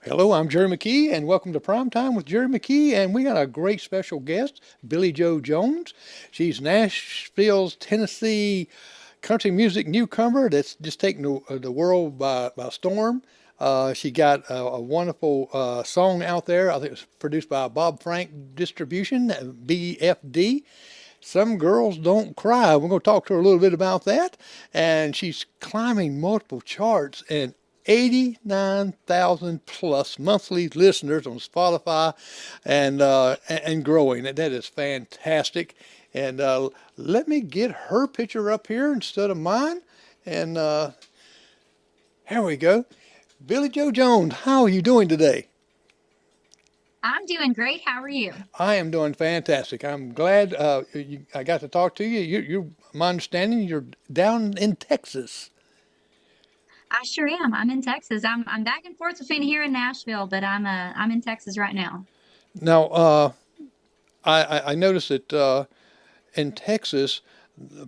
Hello, I'm Jerry McKee, and welcome to Prime Time with Jerry McKee. And we got a great special guest, Billie Jo Jones. She's Nashville's Tennessee country music newcomer that's just taken the world by storm. She got a wonderful song out there. I think it was produced by Bob Frank Distribution, BFD. Some Girls Don't Cry. We're going to talk to her a little bit about that. And she's climbing multiple charts and 89,000 plus monthly listeners on Spotify and growing. That is fantastic. And let me get her picture up here instead of mine. And here we go. Billie Jo Jones, how are you doing today? I'm doing great. How are you? I am doing fantastic. I'm glad I got to talk to you. My understanding, you're down in Texas. I sure am. I'm in Texas. I'm back and forth between here and Nashville, but I'm in Texas right now. Now, I noticed that in Texas,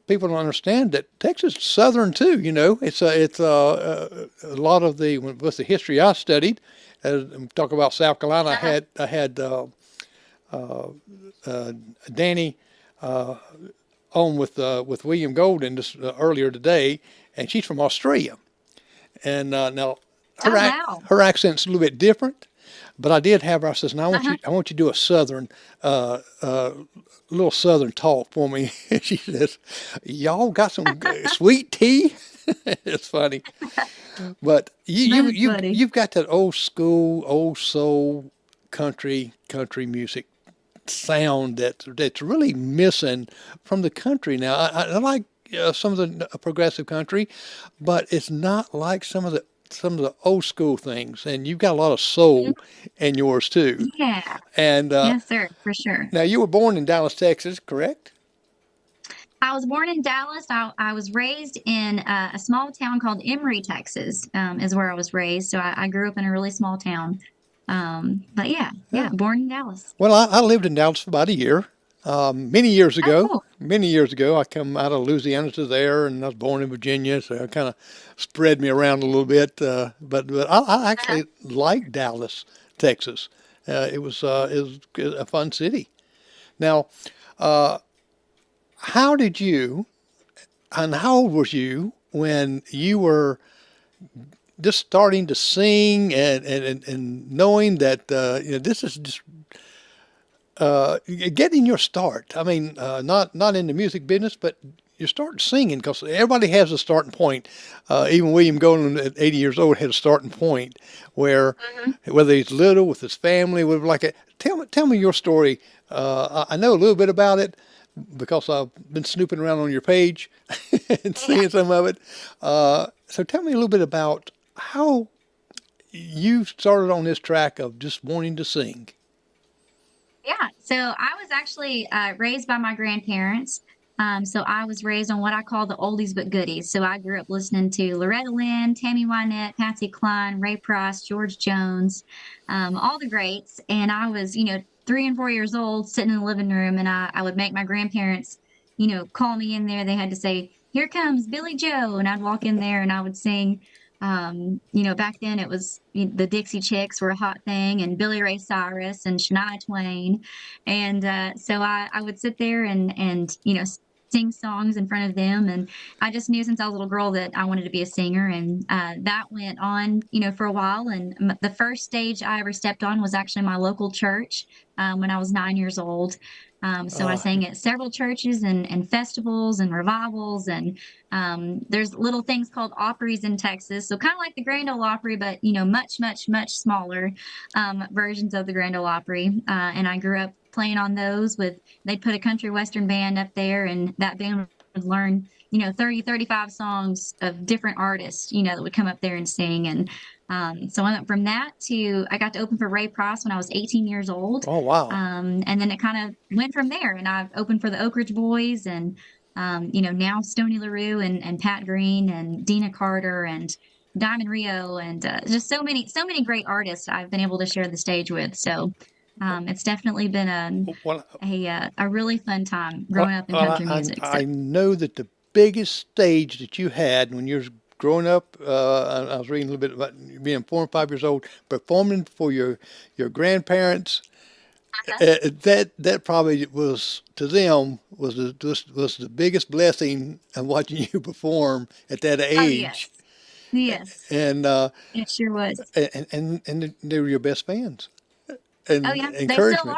people don't understand that Texas is southern too. You know, a lot of with the history I studied. Talk about South Carolina. Uh-huh. I had Danny on with William Golden just earlier today, and she's from Australia. And now Oh wow. her accent's a little bit different, but I did have her. I says, "Now Uh-huh. I want you to do a southern, little southern talk for me." And she says, "Y'all got some sweet tea." It's funny, but That is funny. you've got that old school, old soul country music sound that's really missing from the country now. I like some of the progressive country, but it's not like some of the old school things. And you've got a lot of Mhm. soul in yours too. Yeah. And Yes, sir, for sure. now you were born in Dallas, Texas, correct? I was born in Dallas. I was raised in a small town called Emory, Texas, is where I was raised. So I grew up in a really small town. But yeah, Yeah. yeah, born in Dallas. Well, I lived in Dallas for about a year. Many years Oh, ago, cool. I come out of Louisiana to there, and I was born in Virginia, so it kind of spread me around a little bit. But I Uh-huh. actually like Dallas, Texas. It was a fun city. Now, uh, how did you and how old was you when you were just starting to sing and knowing that this is just getting your start. I mean, not in the music business, but you start singing because everybody has a starting point. Even William Golden at 80 years old had a starting point where Hmm. whether he's little with his family, with like a tell me your story. I know a little bit about it because I've been snooping around on your page and Yeah. seeing some of it. So tell me a little bit about how you started on this track of just wanting to sing. Yeah, so I was actually raised by my grandparents. So I was raised on what I call the oldies but goodies. So I grew up listening to Loretta Lynn, Tammy Wynette, Patsy Cline, Ray Price, George Jones, all the greats. And I was, 3 and 4 years old, sitting in the living room, and I would make my grandparents, call me in there. They had to say, "Here comes Billie Joe," and I'd walk in there and I would sing. Back then it was the Dixie Chicks were a hot thing, and Billy Ray Cyrus and Shania Twain, and so I would sit there and sing songs in front of them, and I just knew since I was a little girl that I wanted to be a singer, and that went on for a while. And the first stage I ever stepped on was actually my local church when I was 9 years old. So I Uh, sang at several churches and festivals and revivals, and there's little things called Opries in Texas, so kind of like the Grand Ole Opry, but much, much, much smaller versions of the Grand Ole Opry. And I grew up playing on those with. They'd put a country western band up there, and that band would learn 30, 35 songs of different artists that would come up there and sing. And so I went from that to I got to open for Ray Price when I was 18 years old. oh wow. And then it kind of went from there, and I've opened for the Oak Ridge Boys, and now Stoney LaRue and Pat Green and Dina Carter and Diamond Rio, and just so many great artists I've been able to share the stage with. So it's definitely been Well, a really fun time well, growing up in well, country music. So I know that the biggest stage that you had when you were growing up, I was reading a little bit about you being 4 and 5 years old, performing for your grandparents. That probably was to them was the biggest blessing of watching you perform at that Oh, age, yes. Yes. and It sure was. and they were your best fans Oh and yeah, they still encouragement.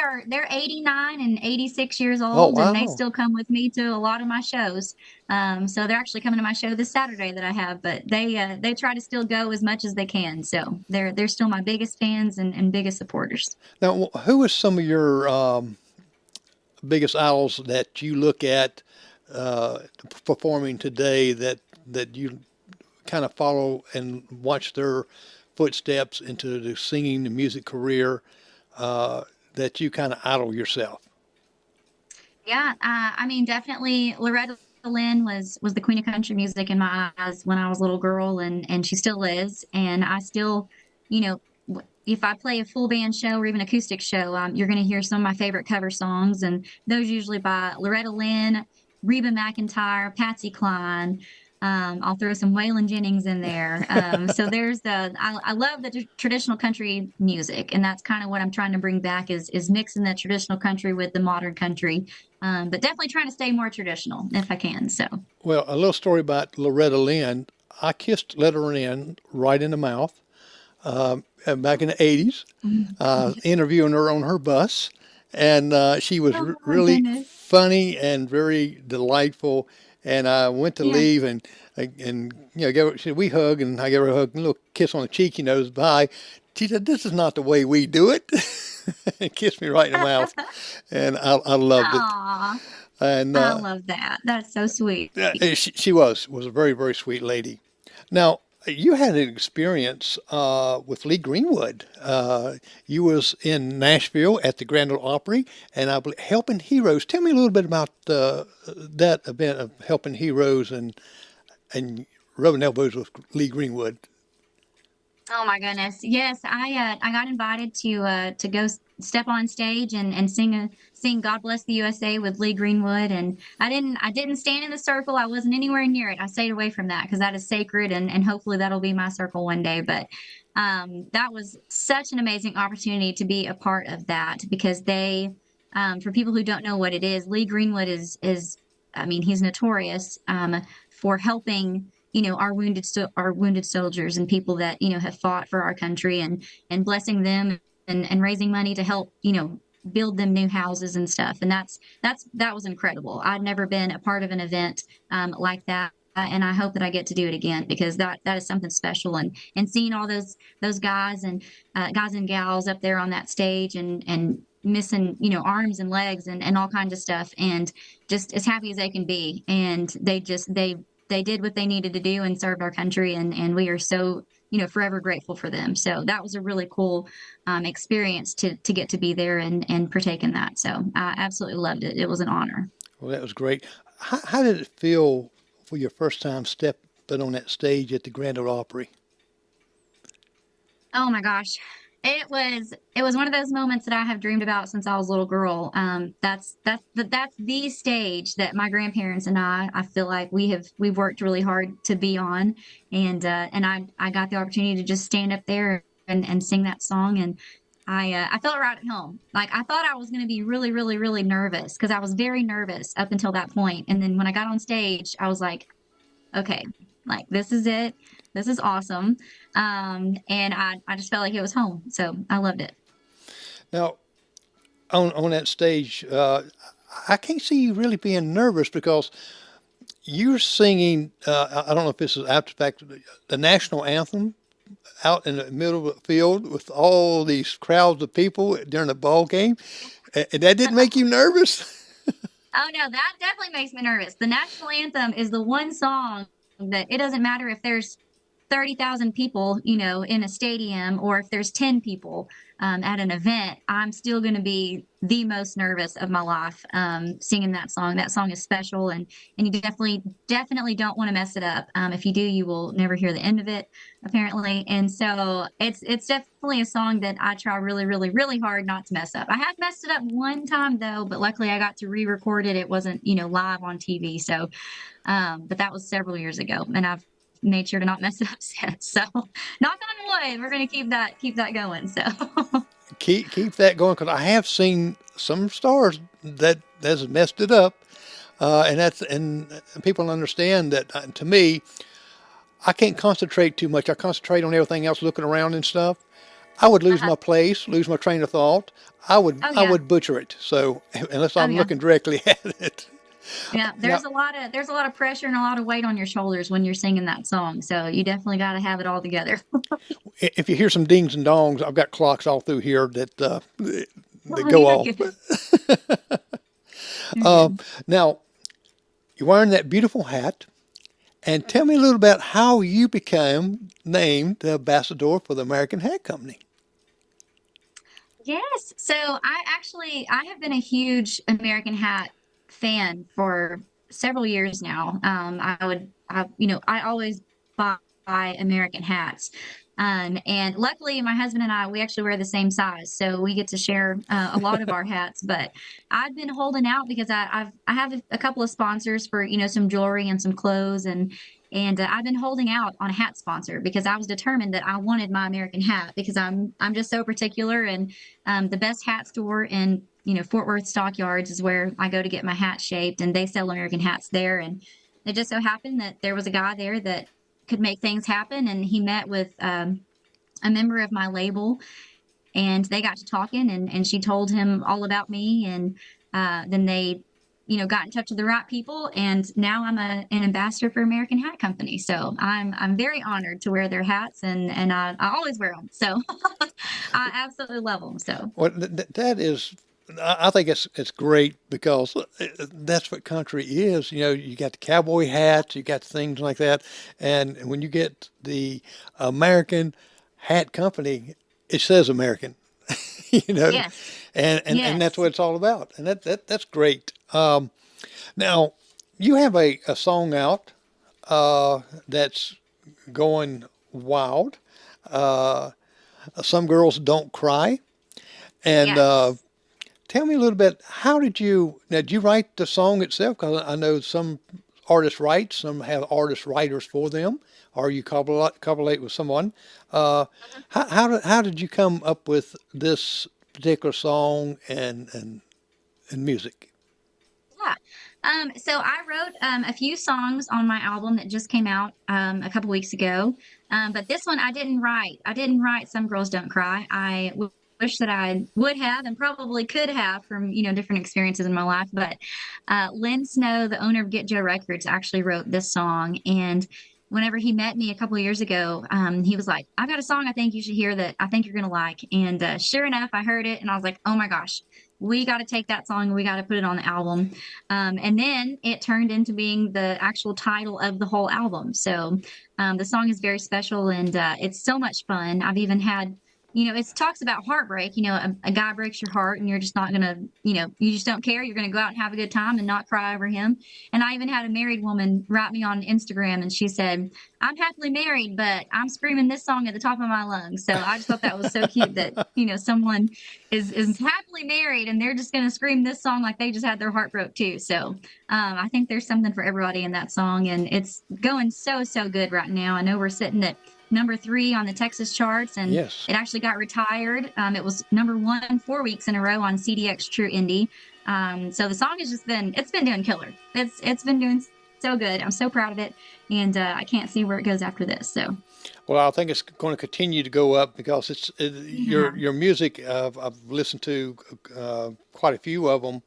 are. They're 89 and 86 years Oh old, and they wow! still come with me to a lot of my shows. So they're actually coming to my show this Saturday that I have, but they try to still go as much as they can. So they're still my biggest fans and biggest supporters. Now, who is some of your biggest idols that you look at uh, performing today that you kind of follow and watch their footsteps into the singing, the music career that you kind of idol yourself? Yeah, I mean, definitely Loretta Lynn was the queen of country music in my eyes when I was a little girl, and she still is. And I still, you know, if I play a full band show or even acoustic show, you're going to hear some of my favorite cover songs, and those usually by Loretta Lynn, Reba McEntire, Patsy Cline. I'll throw some Waylon Jennings in there. So I love the traditional country music, and that's kind of what I'm trying to bring back is mixing the traditional country with the modern country, but definitely trying to stay more traditional if I can. So, Well, a little story about Loretta Lynn. I kissed Loretta Lynn right in the mouth back in the 80s, interviewing her on her bus. And she was oh my really goodness, funny and very delightful. And I went to yeah. leave and we hug and I gave her a hug, a little kiss on the cheek, bye. She said, "This is not the way we do it," and kissed me right in the mouth. And I loved it. Aw, And I love that. That's so sweet. yeah, she was a very, very sweet lady. Now, you had an experience with Lee Greenwood. You was in Nashville at the Grand Ole Opry, and I believe Helping Heroes. Tell me a little bit about that event of Helping Heroes and rubbing elbows with Lee Greenwood. Oh my goodness. Yes, I got invited to go step on stage and sing God Bless the USA with Lee Greenwood, and I didn't stand in the circle. I wasn't anywhere near it. I stayed away from that because that is sacred, and hopefully that'll be my circle one day. But that was such an amazing opportunity to be a part of that because for people who don't know what it is, Lee Greenwood is I mean, he's notorious for helping our wounded soldiers and people that have fought for our country and blessing them and raising money to help build them new houses and stuff, and that was incredible. I'd never been a part of an event like that, and I hope that I get to do it again because that is something special, and seeing all those guys and gals up there on that stage and missing arms and legs and all kinds of stuff, and just as happy as they can be, and they did what they needed to do and served our country, and we are so forever grateful for them. So that was a really cool experience to get to be there and partake in that. So I absolutely loved it. It was an honor. Well, that was great. How did it feel for your first time stepping on that stage at the Grand Ole Opry? Oh my gosh. It was one of those moments that I have dreamed about since I was a little girl. That's the stage that my grandparents and I feel like we've worked really hard to be on, and I got the opportunity to just stand up there and sing that song, and I felt right at home. Like I thought I was going to be really really really nervous because I was very nervous up until that point, and then when I got on stage, I was like, okay, like this is it. This is awesome. And I just felt like it was home. So I loved it. Now, on that stage, I can't see you really being nervous because you're singing. I don't know if this is after the fact, the national anthem out in the middle of the field with all these crowds of people during the ball game, and that didn't make you nervous. Oh no, that definitely makes me nervous. The national anthem is the one song that it doesn't matter if there's 30,000 people, in a stadium, or if there's 10 people at an event, I'm still going to be the most nervous of my life singing that song. That song is special, and you definitely don't want to mess it up. If you do, you will never hear the end of it, apparently. And so it's definitely a song that I try really, really, really hard not to mess up. I have messed it up one time though, but luckily I got to re-record it. It wasn't, live on TV. So, but that was several years ago, and I've made sure to not mess it up since. So knock on wood, we're gonna keep that going. So Keep that going, because I have seen some stars that has messed it up, and people understand that. To me, I can't concentrate too much. I concentrate on everything else, looking around and stuff. I would lose my place, lose my train of thought. oh I yeah, would butcher it. So unless oh I'm yeah. looking directly at it. Yeah, Now, there's a lot of pressure and a lot of weight on your shoulders when you're singing that song. So you definitely got to have it all together. if you hear some dings and dongs, I've got clocks all through here that Oh, go you're off. good. You're Uh, good. Now you're wearing that beautiful hat, and tell me a little about how you became named the ambassador for the American Hat Company. Yes. So I have been a huge American Hat fan for several years now. I always buy American hats. And luckily my husband and I, we actually wear the same size, so we get to share a lot of our hats. But I've been holding out because I have a couple of sponsors for, some jewelry and some clothes, and I've been holding out on a hat sponsor because I was determined that I wanted my American hat, because I'm just so particular. And the best hat store in Fort Worth Stockyards is where I go to get my hat shaped, and they sell American hats there. And it just so happened that there was a guy there that could make things happen, and he met with a member of my label, and they got to talking, and she told him all about me. And then they got in touch with the right people, and now I'm an ambassador for American Hat Company. So I'm very honored to wear their hats, and I always wear them. So I absolutely love them. So Well, that is, I think it's great, because that's what country is. You got the cowboy hats, you got things like that, and when you get the American Hat Company, it says American, you know, yes, and that's yes, what it's all about, and that's great. Now you have a song out that's going wild. Uh, some girls don't cry, and yes. tell me a little bit. How did you write the song itself? Because I know some artists write, some have artist writers for them, or you collaborate with someone. Uh, how did you come up with this particular song and music? Yeah. So I wrote a few songs on my album that just came out a couple weeks ago. But this one I didn't write. I didn't write Some Girls Don't Cry. Wish that I would have, and probably could have, from different experiences in my life. But Lynn Snow, the owner of Get Joe Records, actually wrote this song. And whenever he met me a couple of years ago, he was like, "I've got a song I think you should hear that I think you're gonna like." And sure enough, I heard it, and I was like, "Oh my gosh, we got to take that song and we got to put it on the album." And then it turned into being the actual title of the whole album. So the song is very special, and it's so much fun. I've even had, it talks about heartbreak. A guy breaks your heart, and you're just not gonna, you just don't care. You're gonna go out and have a good time and not cry over him. And I even had a married woman write me on Instagram, and she said, "I'm happily married, but I'm screaming this song at the top of my lungs." So I just thought that was so cute that someone is happily married and they're just gonna scream this song like they just had their heart broke too. So I think there's something for everybody in that song, and it's going so good right now. I know we're sitting at number 3 on the Texas charts, and Yes. it actually got retired. It was number 1 4 weeks in a row on CDX True Indie. So the song has it's been doing killer. It's been doing so good. I'm so proud of it, and I can't see where it goes after this. So Well, I think it's going to continue to go up, because yeah, your music. I've listened to quite a few of them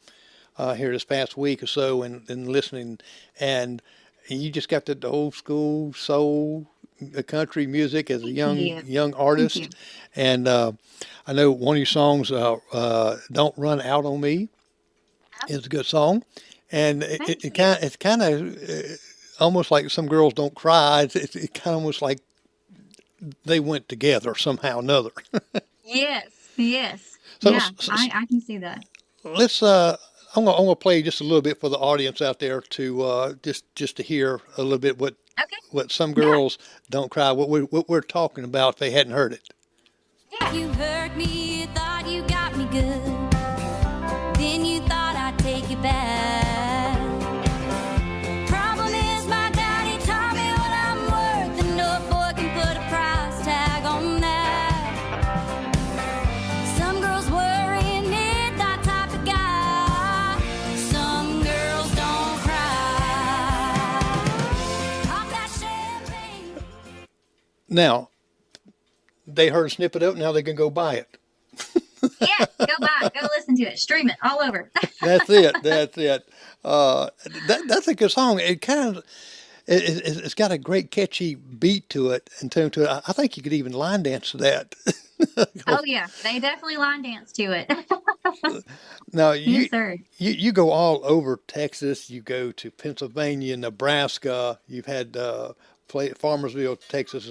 here this past week or so, and listening, and you just got the old school soul, country music as a thank young you, young thank artist, you. and I know one of your songs, "Don't Run Out on Me," Yep, is a good song, and thank you. it's kind of almost like "Some Girls Don't Cry." It's kind of almost like they went together somehow or another. Yes, yes, So, yeah. I can see that. let's. I'm gonna play just a little bit for the audience out there to just to hear a little bit Okay, what Some yeah, Girls Don't Cry. What we're talking about if they hadn't heard it. yeah. You hurt me, you thought you got me good. Then you thought I'd take it back. Problem is, my daddy taught me what I'm worth. Now, they heard a snippet of it, now they can go buy it. Yeah, go listen to it, stream it all over. That's it. That's it. That's a good song. It kind of it's got a great catchy beat to it and tune to it. I think you could even line dance to that. Oh yeah, they definitely line dance to it. Now Yes, sir. you go all over Texas. You go to Pennsylvania, Nebraska. You've had Farmersville, Texas,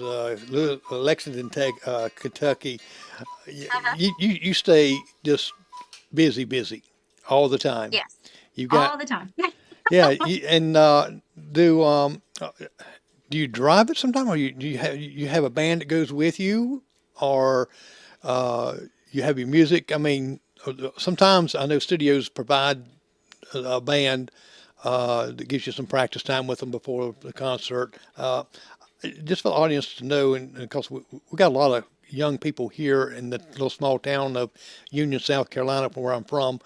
Lexington, Kentucky. Uh-huh. You stay just busy all the time. Yes, You all got the time. yeah, and do do you drive it sometime, or you have a band that goes with you, or you have your music? I mean, sometimes I know studios provide a band that gives you some practice time with them before the concert. Just for the audience to know, and because we got a lot of young people here in the little small town of Union, South Carolina, from where I'm from,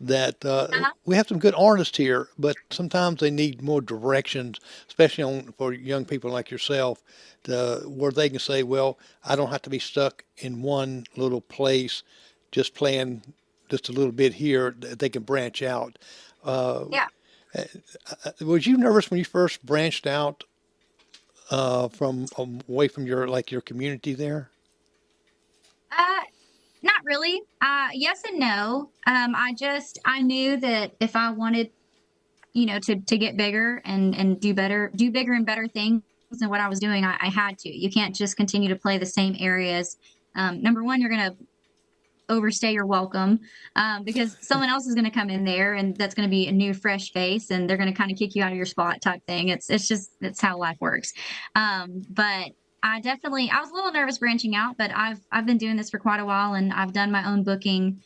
that Uh-huh. we have some good artists here, but sometimes they need more directions, especially for young people like yourself, where they can say, well, I don't have to be stuck in one little place, just playing just a little bit here. They can branch out. Uh, Yeah. was you nervous when you first branched out from away from your community there? Uh, Not really. Yes and no. I knew that if I wanted, to get bigger and do bigger and better things than what I was doing, I had to. You can't just continue to play the same areas. Number one, you're gonna overstay your welcome, because someone else is going to come in there and that's going to be a new fresh face and they're going to kind of kick you out of your spot type thing. It's how life works. But I was a little nervous branching out, but I've been doing this for quite a while and I've done my own booking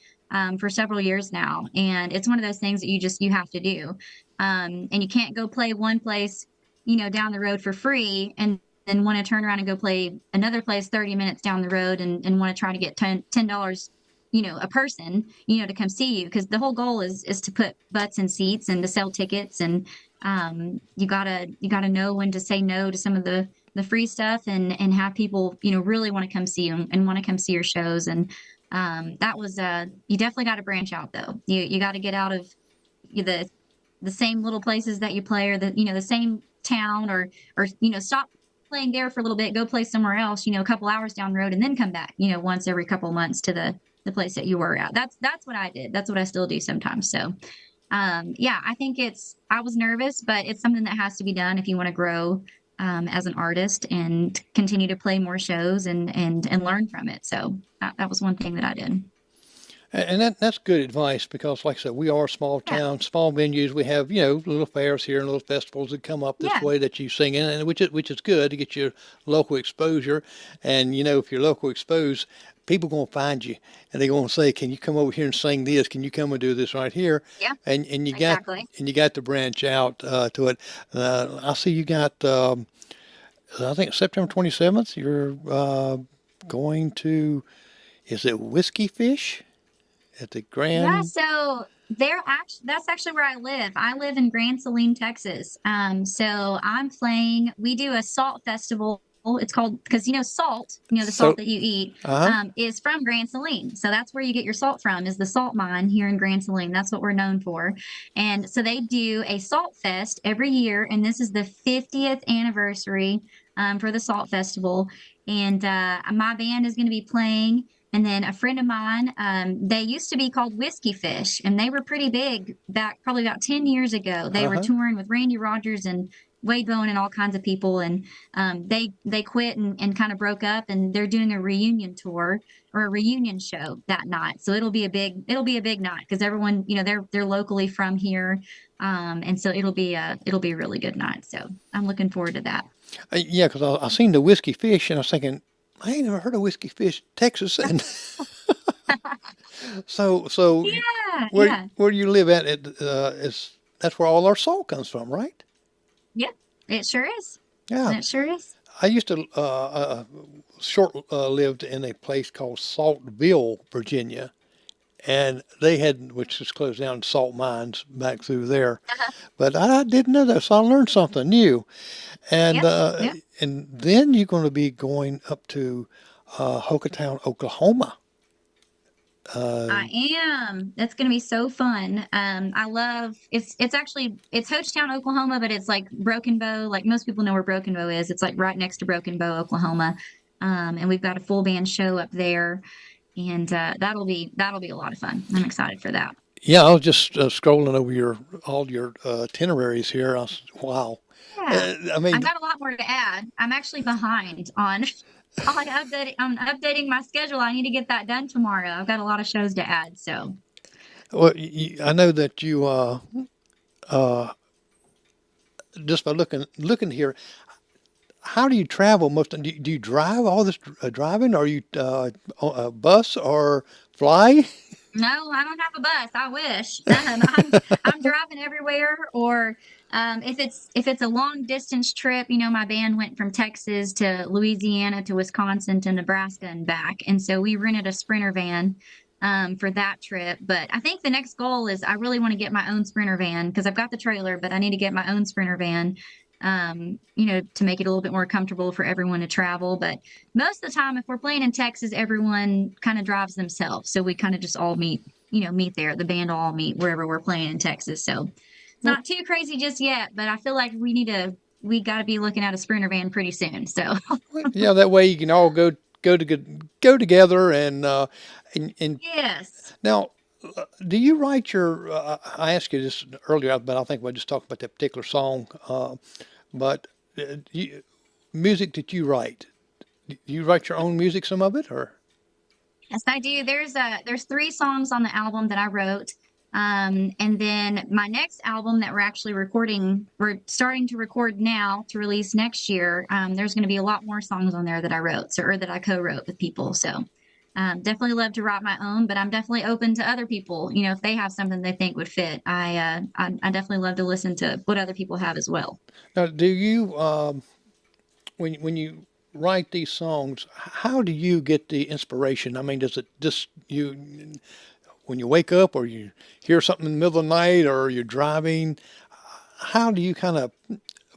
for several years now, and it's one of those things that you have to do. And you can't go play one place down the road for free and then want to turn around and go play another place 30 minutes down the road and want to try to get $10 a person, to come see you, because the whole goal is to put butts in seats and to sell tickets. And you gotta know when to say no to some of the free stuff and have people, really want to come see you and want to come see your shows. And that was you definitely got to branch out though. You got to get out of the same little places that you play, or the same town, or stop playing there for a little bit, go play somewhere else, a couple hours down the road, and then come back, once every couple months to the place that you were at. That's what I did. That's what I still do sometimes. So, yeah, I think I was nervous, but it's something that has to be done if you want to grow as an artist and continue to play more shows and learn from it. So that was one thing that I did. And that's good advice, because, like I said, we are a small Yeah. town, small venues. We have, little fairs here and little festivals that come up this Yeah. way that you sing in, and which is good to get your local exposure. And if you're local exposed, people gonna find you and they're gonna say, "Can you come over here and sing this? Can you come and do this right here?" Yeah. And Exactly. you got to branch out to it. I see you got. I think September 27th. You're going to. Is it Whiskey Fish? At the Yeah, Grand. so that's actually where I live. I live in Grand Saline, Texas. So we do a salt festival. It's called, because salt, the So, salt that you eat, uh-huh. is from Grand Saline. So that's where you get your salt from, is the salt mine here in Grand Saline. That's what we're known for. And so they do a salt fest every year, and this is the 50th anniversary for the salt festival. And my band is going to be playing. And then a friend of mine, they used to be called Whiskey Fish, and they were pretty big back probably about 10 years ago. They were Uh-huh. touring with Randy Rogers and Wade Bowen and all kinds of people. And they quit and kind of broke up, and they're doing a reunion tour or a reunion show that night. So it'll be a big night, because everyone, they're locally from here. And so it'll be a really good night. So I'm looking forward to that. Yeah, because I seen the Whiskey Fish and I was thinking, I ain't never heard of Whiskey Fish, Texas. And so Yeah, where yeah, where you live at, that's where all our salt comes from, right? yep. It sure is. Yeah. It sure is. I used to short lived in a place called Saltville, Virginia, and they had, which is closed down, salt mines back through there. Uh-huh. But I didn't know that, so I learned something new. And Yep. uh, Yep. and then you're going to be going up to Hockatown, Oklahoma. Uh, I am. That's going to be so fun. I love it's actually it's Hochtown, Oklahoma, but it's like Broken Bow. Like most people know where Broken Bow is. It's like right next to Broken Bow, Oklahoma. And we've got a full band show up there, and that'll be a lot of fun. I'm excited for that. yeah, I was just scrolling over all your itineraries here. Wow. Yeah. I mean, I've got a lot more to add. I'm actually behind on updating my schedule. I need to get that done tomorrow. I've got a lot of shows to add, so. well, I know that you uh, just by looking here. How do you travel most? Do you drive all this driving? Or you on a bus or fly? No, I don't have a bus. I wish. I'm driving everywhere, or if it's a long distance trip, my band went from Texas to Louisiana to Wisconsin to Nebraska and back, and so we rented a Sprinter van for that trip. But I think the next goal is I really want to get my own Sprinter van because I've got the trailer, but I need to get my own Sprinter van. To make it a little bit more comfortable for everyone to travel. But most of the time, if we're playing in Texas, everyone kind of drives themselves. So we kind of just all meet there. The band all meet wherever we're playing in Texas. So it's not too crazy just yet, but I feel like we got to be looking at a Sprinter van pretty soon. So Yeah, that way you can all go together and yes. now. Do you write your? I asked you this earlier, but I think we'll just talk about that particular song. But music that you write, do you write your own music, some of it, or? Yes, I do. There's three songs on the album that I wrote. And then my next album that we're starting to record now to release next year. There's going to be a lot more songs on there that I wrote, or that I co-wrote with people. So, definitely love to write my own, but I'm definitely open to other people. If they have something they think would fit, I definitely love to listen to what other people have as well. Now, do you when you write these songs, how do you get the inspiration? I mean, does it just you when you wake up, or you hear something in the middle of the night, or you're driving? How do you kind of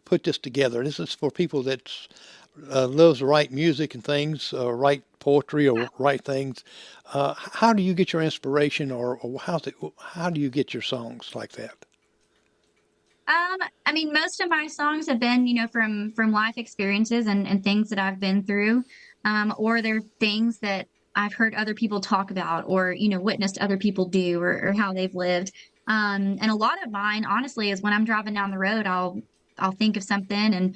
put this together? This is for people that loves to write music and things, write poetry or write things. How do you get your inspiration, or how do you get your songs like that? I mean, most of my songs have been, from life experiences and things that I've been through, or they're things that I've heard other people talk about, or witnessed other people do, or how they've lived. And a lot of mine, honestly, is when I'm driving down the road, I'll think of something and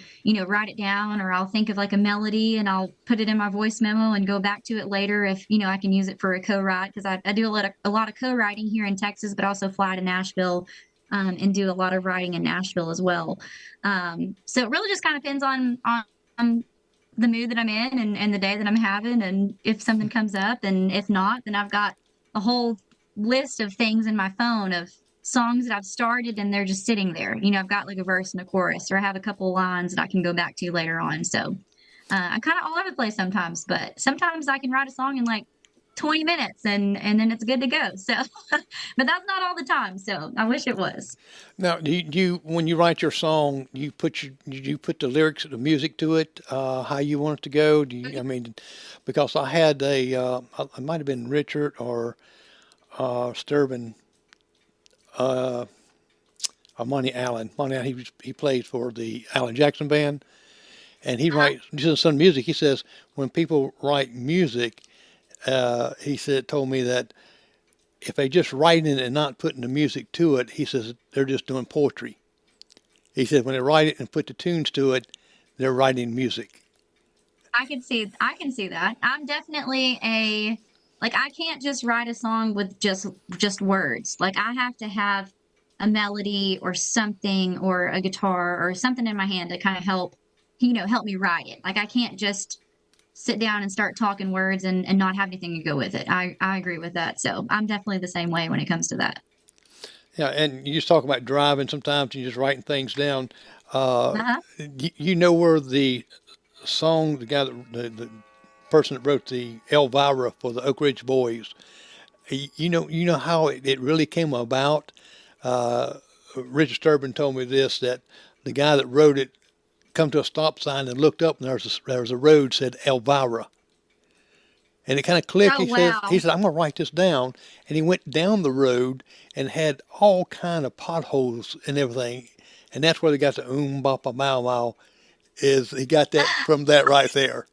write it down, or I'll think of like a melody and I'll put it in my voice memo and go back to it later if I can use it for a co-write, because I do a lot of co-writing here in Texas, but also fly to Nashville and do a lot of writing in Nashville as well. So it really just kind of depends on the mood that I'm in, and the day that I'm having, and if something comes up, and if not, then I've got a whole list of things in my phone of songs that I've started and they're just sitting there. I've got like a verse and a chorus, or I have a couple lines that I can go back to later on. So I'm kind of all over the place sometimes, but sometimes I can write a song in like 20 minutes and then it's good to go. So, but that's not all the time. So I wish it was. Now, when you write your song, you put the lyrics, the music to it, how you want it to go? I mean, because I had it might have been Richard or Sturban, uh, or Monty Allen. Monty Allen, he plays for the Alan Jackson Band, and he Uh-huh. writes just some music. He says when people write music, told me that if they just write it and not putting the music to it, he says they're just doing poetry. He said when they write it and put the tunes to it, they're writing music. I can see that. I'm definitely I can't just write a song with just words. Like I have to have a melody or something, or a guitar or something in my hand to kind of help me write it. Like I can't just sit down and start talking words and not have anything to go with it. I agree with that. So I'm definitely the same way when it comes to that. Yeah, and you just talk about driving. Sometimes you're just writing things down. Uh, Uh-huh. you know where the song, the person that wrote the Elvira for the Oak Ridge Boys, You know how it really came about. Richard Sturban told me this, that the guy that wrote it come to a stop sign and looked up, and there was a road said Elvira, and it kind of clicked. Oh, He wow. said I'm gonna write this down, and he went down the road and had all kind of potholes and everything, and that's where they got the bapa mau mau. Is he got that from that right there,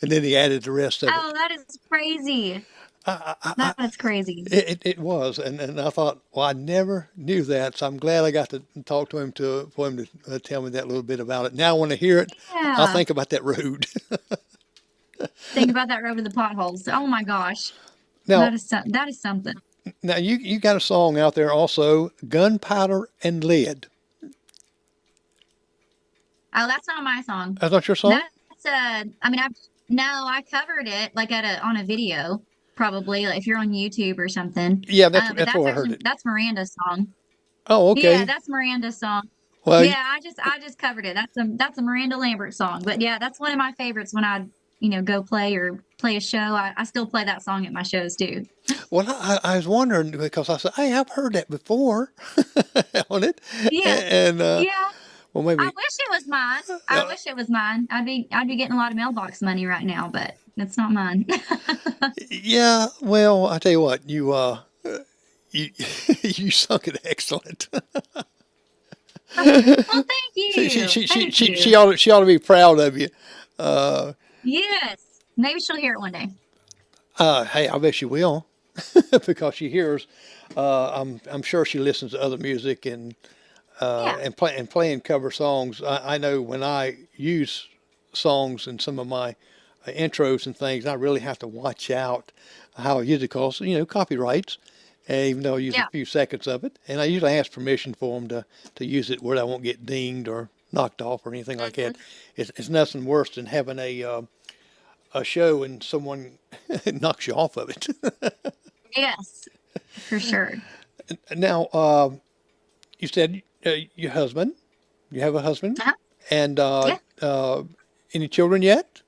and then he added the rest of it. Oh, that is crazy. I, That's crazy. it was, and I thought, well, I never knew that, so I'm glad I got to talk to him for him to tell me that little bit about it. Now, when I hear it, I'll Yeah. think about that road. Think about that road with the potholes. Oh my gosh. now, That is something. now you got a song out there also, "Gunpowder and Lead." Oh, that's not my song. That's not your song? That's I mean, I covered it like on a video, probably like if you're on YouTube or something. Yeah, But that's that's where I heard actually it. that's Miranda's song. Oh, Yeah, okay. that's Miranda's song. Well, Yeah, I just covered it. That's a Miranda Lambert song. But yeah, that's one of my favorites when I go play a show. I still play that song at my shows too. I was wondering because I said, hey, I've heard that before on it, Yeah, and yeah. well, I maybe. wish it was mine. I wish it was mine. I'd be getting a lot of mailbox money right now, but it's not mine. Yeah, well, I tell you what, you you sunk it excellent. Well, thank She she you. she she Thank she, you. she ought to be proud of you. Uh, Yes. Maybe she'll hear it one day. hey, I bet she will, because she hears. I'm sure she listens to other music Yeah. and playing cover songs. I know when I use songs in some of my intros and things, I really have to watch out how I use it because copyrights. And even though I use a Yeah. few seconds of it, and I usually ask permission for them to use it where I won't get dinged or knocked off or anything like Hmm. that. It's nothing worse than having a show and someone knocks you off of it. Yes, for sure. Now, you said your husband, you have a husband, Uh-huh. and Yeah. any children yet?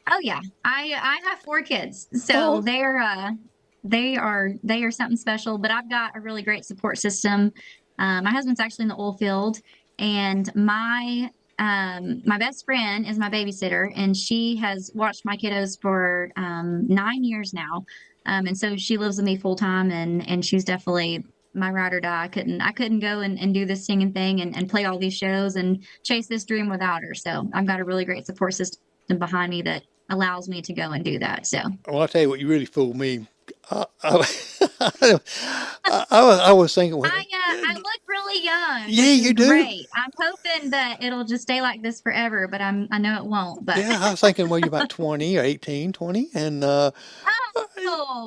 Oh yeah. I have 4 kids. So Oh, they are something special, but I've got a really great support system. My husband's actually in the oil field, and my best friend is my babysitter, and she has watched my kiddos for 9 years now. And so she lives with me full time, and she's definitely my ride or die. I couldn't go and do this singing thing and play all these shows and chase this dream without her. So I've got a really great support system behind me that allows me to go and do that. So well, I'll tell you what, you really fooled me. I, I was thinking, well, I look really young, yeah, which you is do. great. I'm hoping that it'll just stay like this forever, but I know it won't. But Yeah, I was thinking, well, you're about 20 or 18, 20, and oh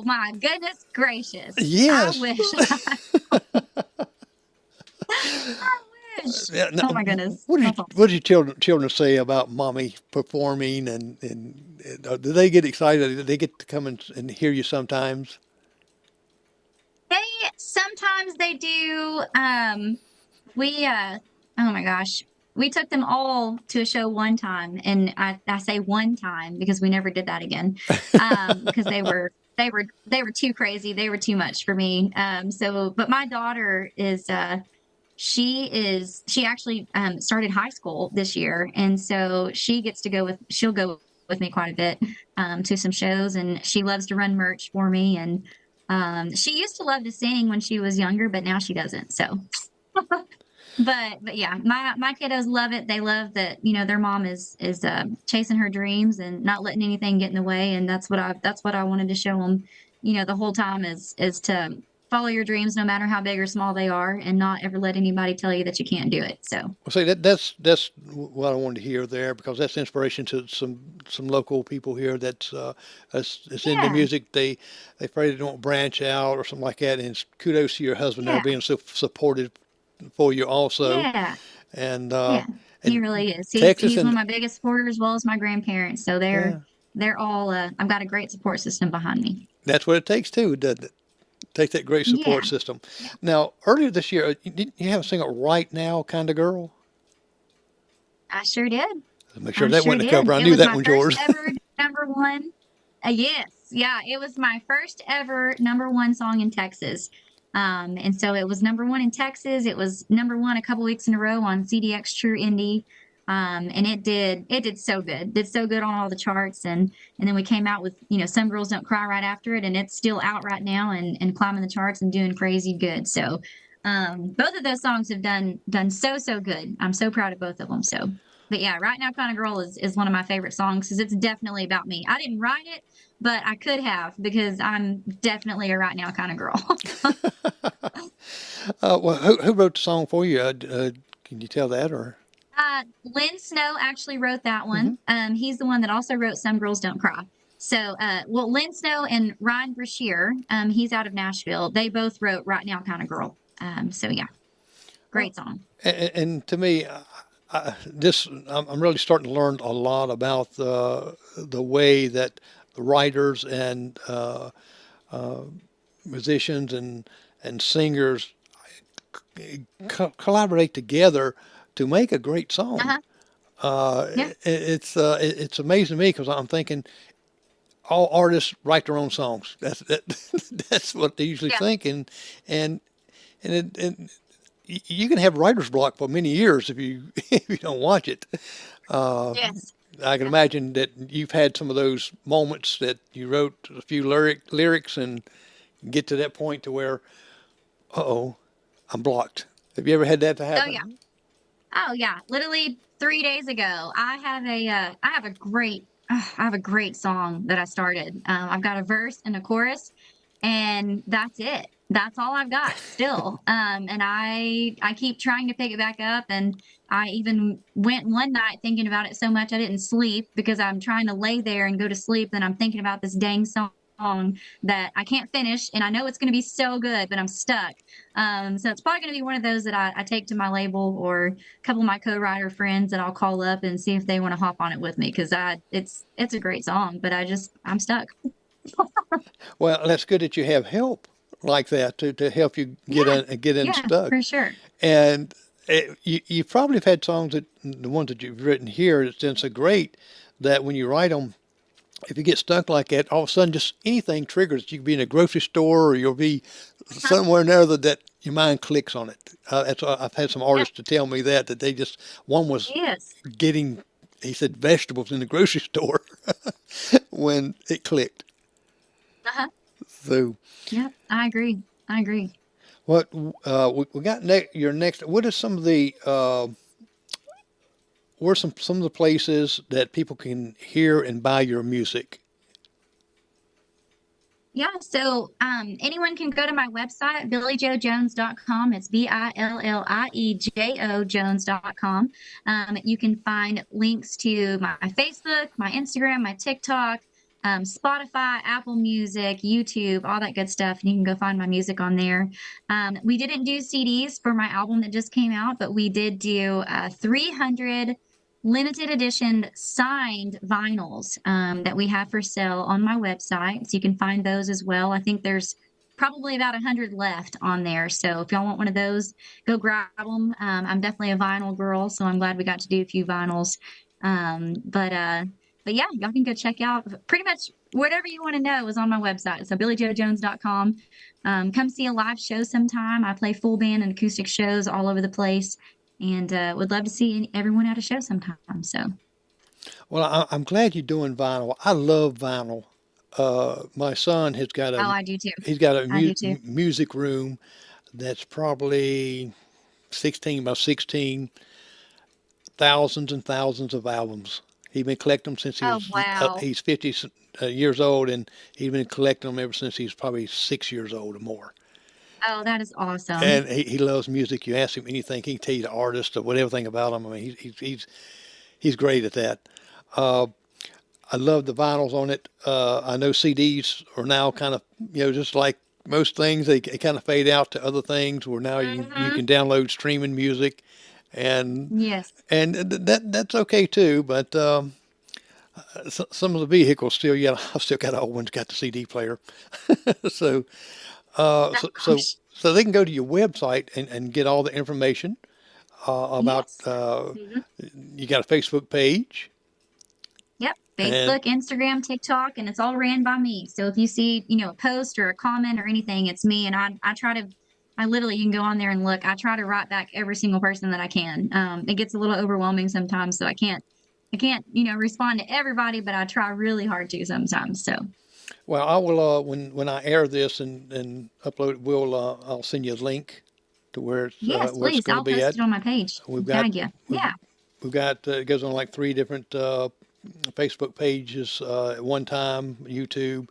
my goodness gracious. I yes. wish. I wish. Yeah, Oh now, my goodness. what did That's awesome. children say about mommy performing, and do they get excited? Do they get to come and hear you sometimes? They sometimes they do. We oh my gosh. We took them all to a show one time, and I say one time because we never did that again. Because they were too crazy. They were too much for me. So but my daughter is she actually started high school this year, and so she'll go with me quite a bit to some shows, and she loves to run merch for me, and she used to love to sing when she was younger, but now she doesn't. So, but yeah, my kiddos love it. They love that their mom is chasing her dreams and not letting anything get in the way, and that's what I wanted to show them. The whole time is to follow your dreams, no matter how big or small they are, and not ever let anybody tell you that you can't do it. So, Well, see, that's what I wanted to hear there because that's inspiration to some local people here that's into yeah, music. They afraid they don't branch out or something like that. And it's kudos to your husband there yeah, being so supportive for you also. yeah. And Yeah, he and really is. He's Texas he's one of and my biggest supporters, as well as my grandparents. So they're yeah, they're all. I've got a great support system behind me. that's what it takes too, doesn't it? Take that great Yeah, support system. yeah. Now, earlier this year, didn't you have a single "Right Now" kind of girl? I sure did. Make sure I that sure wasn't a cover. did. I It knew was that my one's first yours. ever #1. Yes, Yeah, it was my first ever #1 song in Texas. And so it was #1 in Texas. It was #1 a couple weeks in a row on CDX True Indie. And it did so good. Did so good on all the charts. And then we came out with, Some Girls Don't Cry right after it, and it's still out right now and climbing the charts and doing crazy good. So both of those songs have done so good. I'm so proud of both of them. So but yeah, Right Now Kind of Girl is one of my favorite songs because it's definitely about me. I didn't write it, but I could have because I'm definitely a right now kind of girl. Well, who wrote the song for you? Can you tell that or? Lynn Snow actually wrote that Hmm. one. He's the one that also wrote Some Girls Don't Cry. So, well, Lynn Snow and Ryan Brashear, he's out of Nashville. They both wrote Right Now Kind of Girl. So yeah, Well, great song. and to me, I'm really starting to learn a lot about the way that the writers and musicians and singers collaborate together to make a great song. Uh-huh. Yeah. It's amazing to me because I'm thinking all artists write their own songs. That's what they usually Yeah. think, and and you can have writer's block for many years if you if you don't watch it. Uh, Yes. I can Yeah. imagine that you've had some of those moments that you wrote a few lyrics and get to that point to where, uh-oh, I'm blocked. Have you ever had that to Oh yeah. happen? Oh yeah, literally 3 days ago, I have a great song that I started. I've got a verse and a chorus, and that's it. That's all I've got still. And I keep trying to pick it back up, and I even went one night thinking about it so much I didn't sleep because I'm trying to lay there and go to sleep, and I'm thinking about this dang song that I can't finish, and I know it's going to be so good, but I'm stuck. So it's probably going to be one of those that I take to my label or a couple of my co-writer friends that I'll call up and see if they want to hop on it with me because it's a great song, but I'm stuck. Well, that's good that you have help like that to help you Yeah, get yeah, unstuck. for sure. And you probably have had songs that the ones that you've written here that's been so great that when you write them, if you get stuck like that, all of a sudden just anything triggers. You could be in a grocery store or you'll be Uh-huh. somewhere or another that your mind clicks on it. I've had some Yeah, artists to tell me that they just one was yes. getting, he said, vegetables in the grocery store when it clicked. Uh-huh. So Yeah, I agree. I agree. what we got your next? What are some of the where are some of the places that people can hear and buy your music? Yeah, so anyone can go to my website, billiejojones.com. It's BILLIEJO Jones.com. You can find links to my Facebook, my Instagram, my TikTok, Spotify, Apple Music, YouTube, all that good stuff. And you can go find my music on there. We didn't do CDs for my album that just came out, but we did do 300 limited edition signed vinyls that we have for sale on my website. So you can find those as well. I think there's probably about 100 left on there. So if y'all want one of those, go grab them. I'm definitely a vinyl girl, so I'm glad we got to do a few vinyls. But yeah, y'all can go check out pretty much whatever you want to know is on my website. So billiejojones.com. Come see a live show sometime. I play full band and acoustic shows all over the place and would love to see everyone at a show sometime. So, Well, I'm glad you're doing vinyl. I love vinyl. My son has got oh, a I do too. he's got a I do too. music room that's probably 16 by 16, thousands and thousands of albums. He's been collecting them since Oh, wow. he's 50 years old, and he's been collecting them ever since he's probably 6 years old or more. Oh, that is awesome. And he loves music. You ask him anything, he can tell you the artist or whatever thing about him. I mean, he's great at that. Uh, I love the vinyls on it. I know CDs are now kind of, just like most things, they kind of fade out to other things where now you Hmm. can download streaming music and Yes. that's okay too. But some of the vehicles still, yeah, I've still got old ones got the CD player. So, uh, Oh, so so gosh. so they can go to your website and get all the information about. Yes. Hmm. You got a Facebook page. Yep. Facebook, Instagram, TikTok, and it's all ran by me. So if you see, a post or a comment or anything, it's me. And I try to, I literally, you can go on there and look. I try to write back every single person that I can. It gets a little overwhelming sometimes, so I can't, respond to everybody, but I try really hard to sometimes. So Well, I will when I air this and upload it, I'll send you a link to yes, where it's please. going to I'll be post at. it on my page. We've got Tag you. we've, Yeah. we've got it goes on like 3 different Facebook pages at one time: YouTube,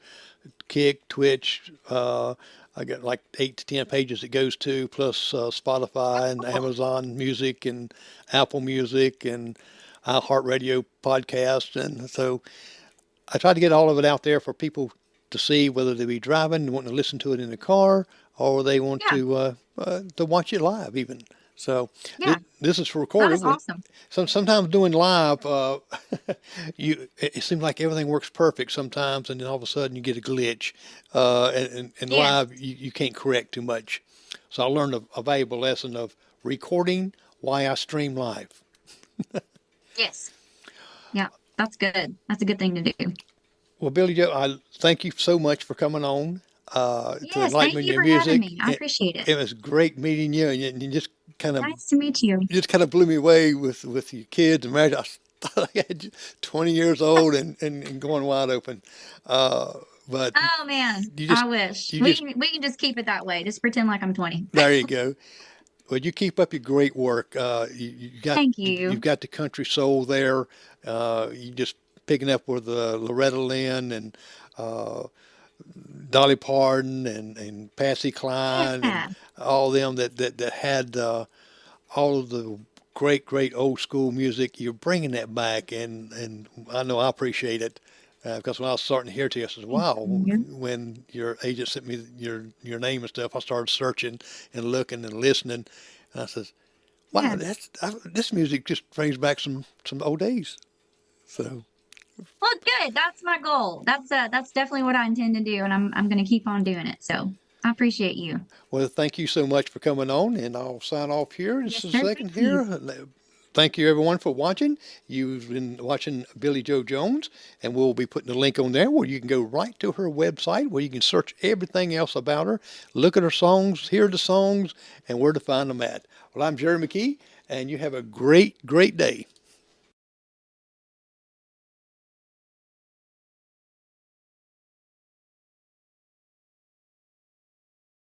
Kick, Twitch. I got like 8 to 10 pages it goes to, plus Spotify and Cool. Amazon Music and Apple Music and iHeartRadio podcast, and so I try to get all of it out there for people to see, whether they be driving, wanting to listen to it in the car, or they want Yeah. to watch it live even. So Yeah. this is That recorded. is awesome. Sometimes doing live, it seems like everything works perfect sometimes, and then all of a sudden you get a glitch, and Yeah. live you can't correct too much. So I learned a valuable lesson of recording why I stream live. Yes. Yeah. That's good. That's a good thing to do. Well, Billy Joe, I thank you so much for coming on to Yes. enlighten Thank me in you your for having music. me. I appreciate it. It was great meeting you, and you just kind of Nice to meet you. blew me away with your kids and marriage. I thought I had you 20 years old and going wide open. But Oh man, you I just wish you just we can just keep it that way. Just pretend like I'm 20. there you go. Well, you keep up your great work. Thank You've you. got the country soul there. You just picking up with Loretta Lynn and uh, Dolly Parton and Patsy Cline and Yeah. all them that had all of the great old school music. You're bringing that back, and I know I appreciate it. Because when I was starting to hear to you, I said, Thank "Wow!" you. When your agent sent me your name and stuff, I started searching and looking and listening, and I said, "Wow, Yeah. this music just brings back some old days." So, Well, good. That's my goal. That's definitely what I intend to do, and I'm going to keep on doing it. So I appreciate you. well, thank you so much for coming on, and I'll sign off here Yes, just a sir. second Thank you. here. Thank you everyone for watching. You've been watching Billie Jo Jones, and we'll be putting a link on there where you can go right to her website where you can search everything else about her, look at her songs, hear the songs, and where to find them at. Well, I'm Jerry McKee, and you have a great day.